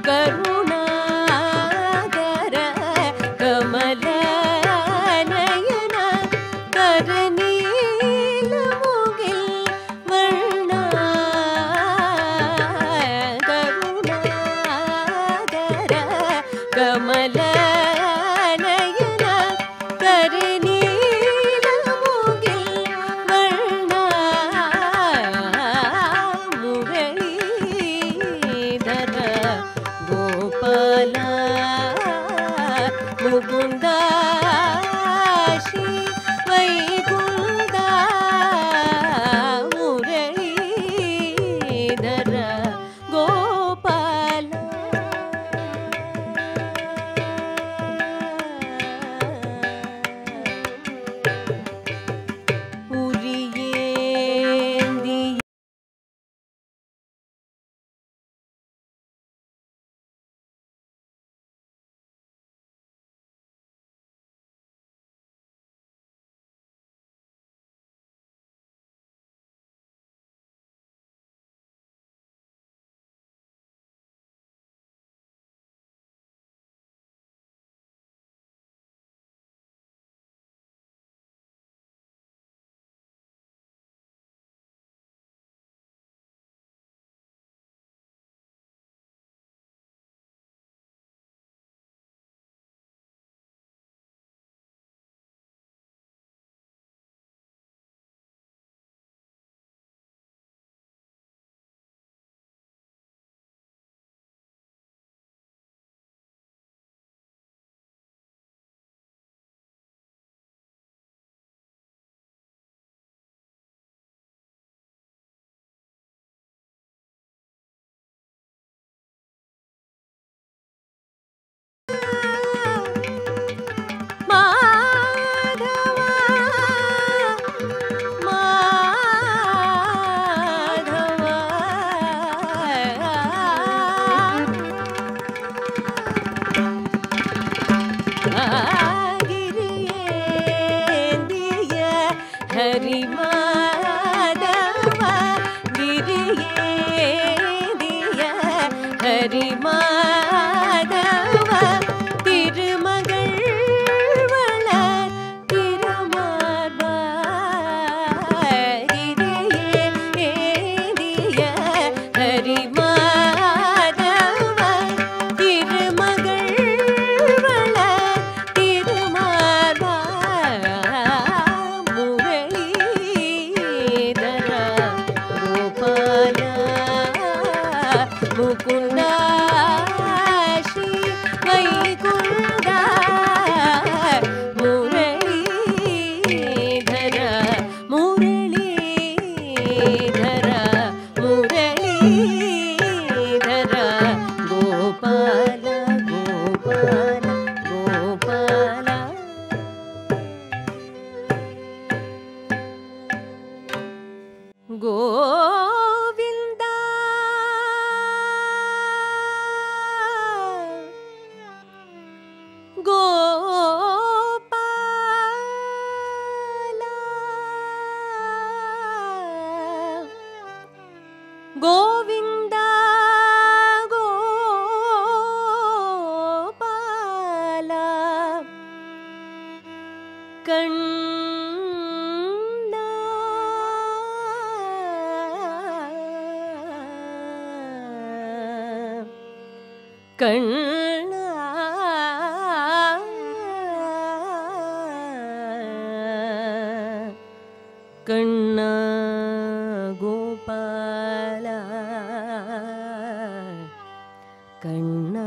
கருணாகர கமலநயன கருநீலமுகில் வண்ணா கருணாகர கமலநயன கருநீலமுகில் வண்ணா முரளீதர கோபால முகுந்த ஸ்ரீ வைகுந்த முரளீதர கோபால உரியேந்தி हरि माधव गिरियेंदिय हरि माधव तिरुमगळ वளர் திருமார்பா गिरियेंदिय हरि माधव திருமகள் வளர் திருமார்பா मुकुंद श्री वैकुंठ मुरलीधर मुरलीधर मुरलीधर गोपाल गोपाल गोपाल गोविंदा गोपाल गोविंदा गोपाल कण्णा कण्णा कण्णा गोपाल कण्णा।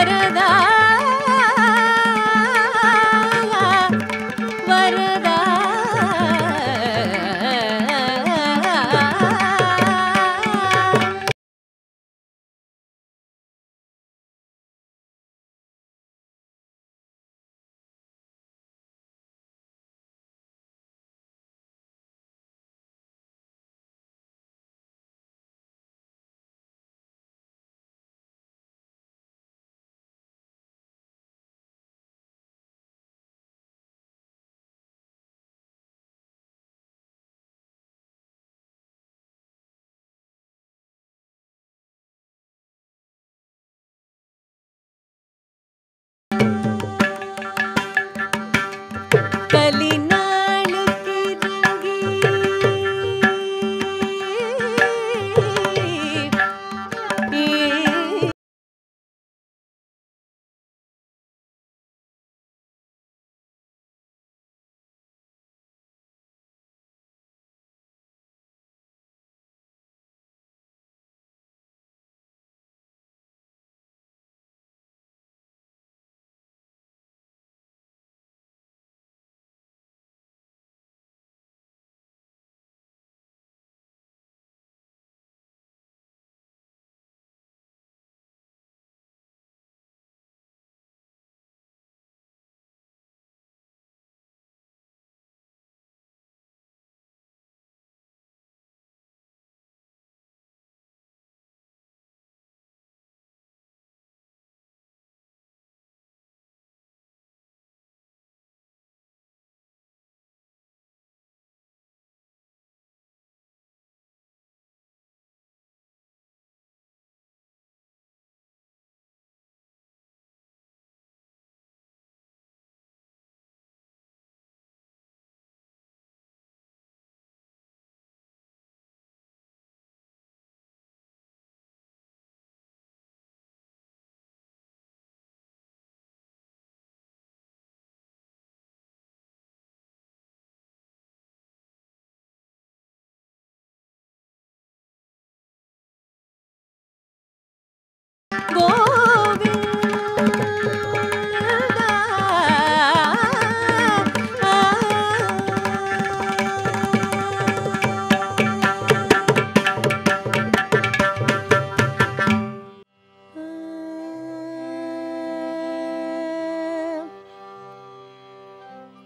வரதா வரதா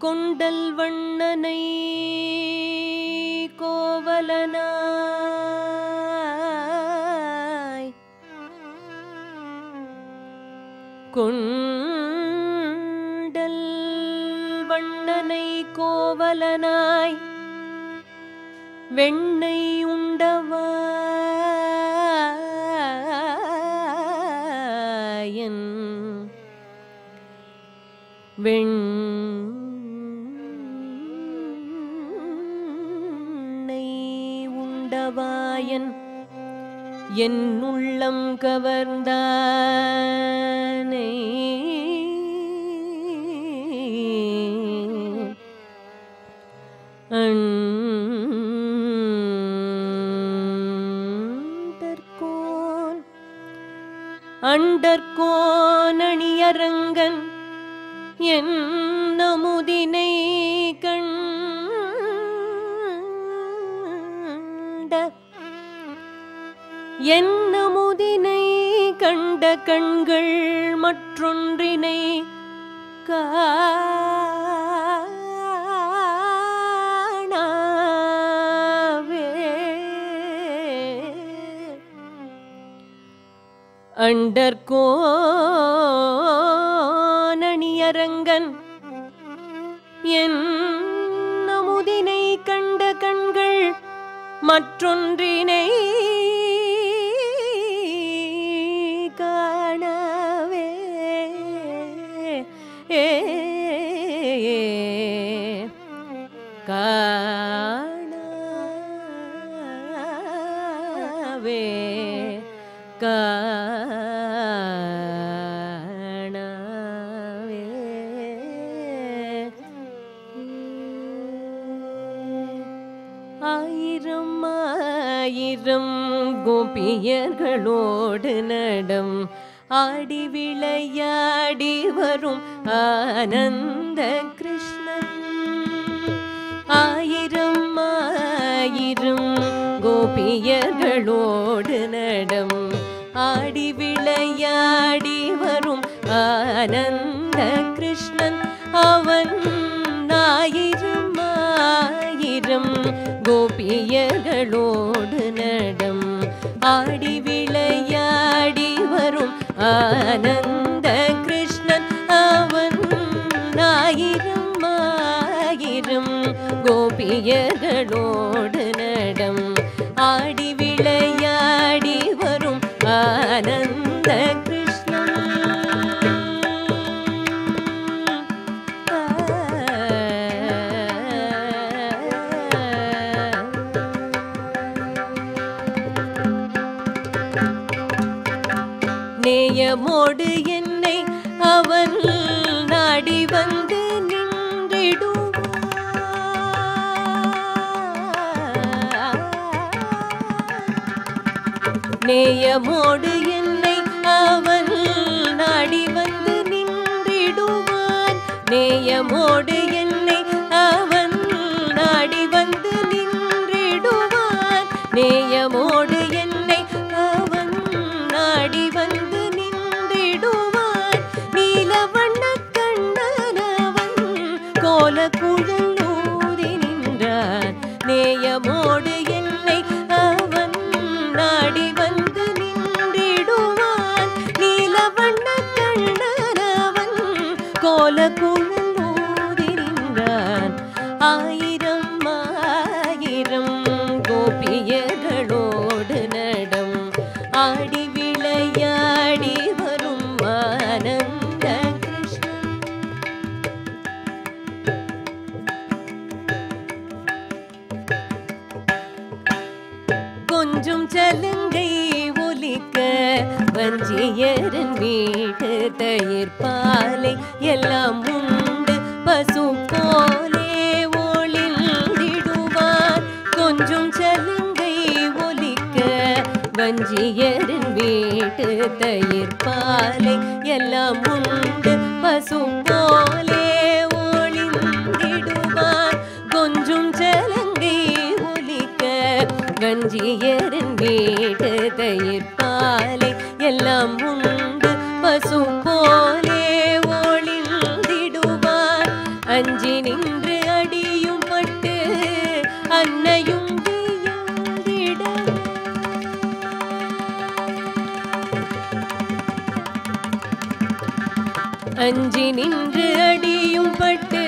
கொண்டல் வண்ணனை கோவலனாய் கொண்டல் வண்ணனை கோவலனாய் வெண்ணை உண்டவாயன் உண்டவாயன் என் உள்ளம் கவர்ந்தானை அண்டர்கோன் அணியரங்கன் என் நமுதினை என் நமுதினை கண்ட கண்கள் மற்றொன்றினை காணாவே அண்டர்கோன் அணியரங்கன் என் நமுதினை கண்ட கண்கள் மற்றொன்றினை காணவே காணவே ஆயிரம் ஆயிரம் கோபியர்களோடு நடம் ஆடி விளையாடி வரும் ஆனந்த கிருஷ்ணன் ஆயிரம் ஆயிரம் கோபியர்களோடு நடம் ஆடி விளையாடி வரும் ஆனந்த கிருஷ்ணன் அவன் ஆயிரம் ஆயிரம் கோபியர்களோடு நடம் ஆடி விளையாடி வரும் ஆனந்த கிருஷ்ணன் அவன் ஆயிரம் ஆயிரம் கோபியர்களோடு நடம் ஆடி விளையாடி வரும் ஆனந்த கிருஷ்ணன் நேயமோடு என்னை அவன் நாடி வந்து நேயமோடு என்னை அவன் நாடி வந்து நின்றிடுவான் நேயமோடு என்னை அவன் நாடி வந்து நின்றிடுவான் நேயமோடு என்னை அவன் நாடி வந்து நின்றிடுவான் நீலவண்ண கண்ணனவன் கோலக்குழல் ஊதி நின்றான் நேயமோடு என்னை அவன் நாடி வந்து நின்றிடுவான் நீலவண்ண கண்ணனவன் கோலக்குழல் ஊதி நின்றான் ஆயிரம் ஆயிரம் கோபியர்களோடு நடம் ஆடி விளையாடி வரும் ஆனந்த கிருஷ்ணன் கொஞ்சம் சலங்கை ஒலிக்க வஞ்சியரன் வீட்டு தயிர் பாலை எல்லாம் உண்டு பசு போலே ஒளிந்திடுவார் கொஞ்சம் சலங்கை ஒலிக்க வஞ்சியரன் வீட்டு தயிர் பாலை எல்லாம் உண்டு பசு போலே ஒளிந்திடுவார் கொஞ்சம் சலங்கை ஒலிக்க வஞ்சியரன் வீட்டு தயிர் பாலை எல்லாம் உண்டு பசு போலே ஒளிந்திடுவார் அஞ்சி நின்று அடியும் பட்டு அன்னையும் வியந்திட அஞ்சி நின்று அடியும் பட்டு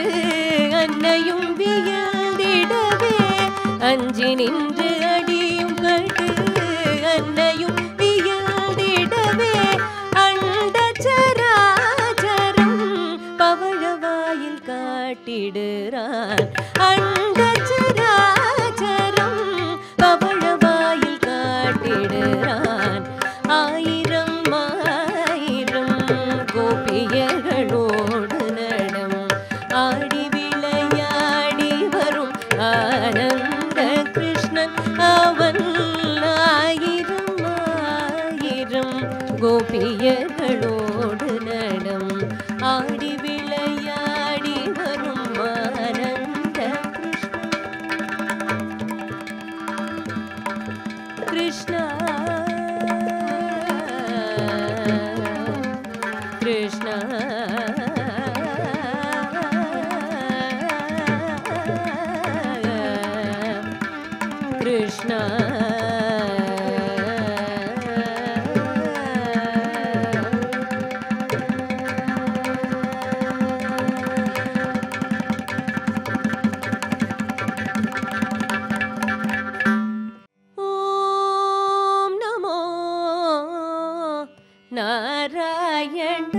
அன்னையும் வியந்திடவே அஞ்சி நின்று அடியும் பட்டு அன்னையும் வியந்திடவே அண்ட சராச்சரம் பவழவாயில் காட்டிடுறான் அண்ட சராச்சரம் பவழவாயில் காட்டிடுறான் ஆயிரம் ஆயிரம் கோபியர்களோடு நடம் ஆடி விளையாடி வரும் ஆனந்த கிருஷ்ணன் அவன் ஆயிரம் ஆயிரம் கோபியர்களோடு நடம் ஆடி விளையாடி வரும் ஆனந்த கிருஷ்ணா கிருஷ்ணா கிருஷ்ணா ஓம் நமோ நாராயண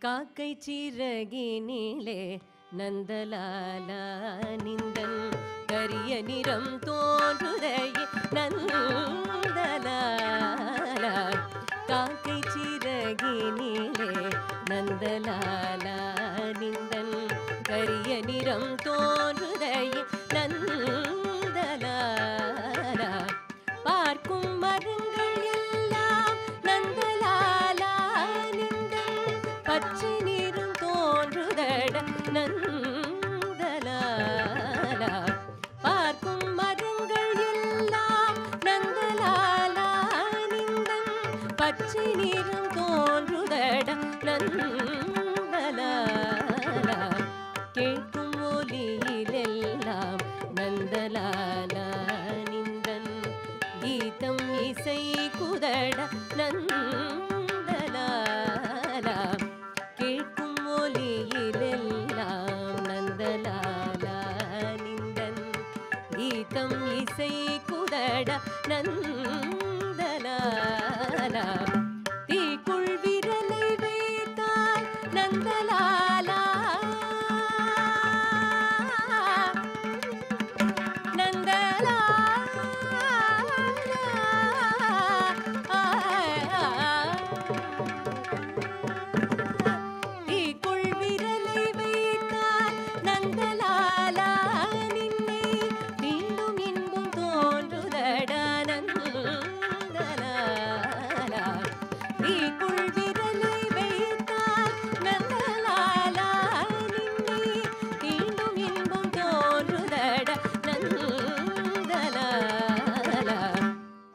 காக்கை சிறகினிலே நந்தலாலா நிந்தன் கரிய நிறம் தோன்றுதையே நந்தலாலா காக்கை சிறகினிலே நந்தலாலா நிந்தன் கரிய நிறம் தோன்றுதையே நந்தலாலா பார்க்கும் மரங்கள் எல்லாம் நந்தலாலா நிந்தன் பச்சை நிறம் தோன்றுதட நந்தலாலா பார்க்கும் மரங்கள் எல்லாம் நந்தலாலா நிந்தன் பச்சை நிறம் தோன்றுதட நந்தலாலா கேட்கும் ஒலியிலெல்லாம் நந்தலாலா நிந்தன் கீதம் இசை குதட நந்தலாலா கேட்கும் ஒலியிலெல்லாம் நந்தலாலா நிந்தன் கீதம் இசை குதட நந்தலாலா தீக்குள் விரலை வைத்தால் நந்தலாலா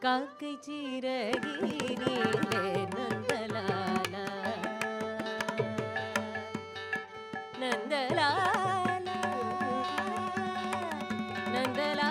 காக்கை சிறகினிலே நந்தலாலா நந்தலாலா நந்தலாலா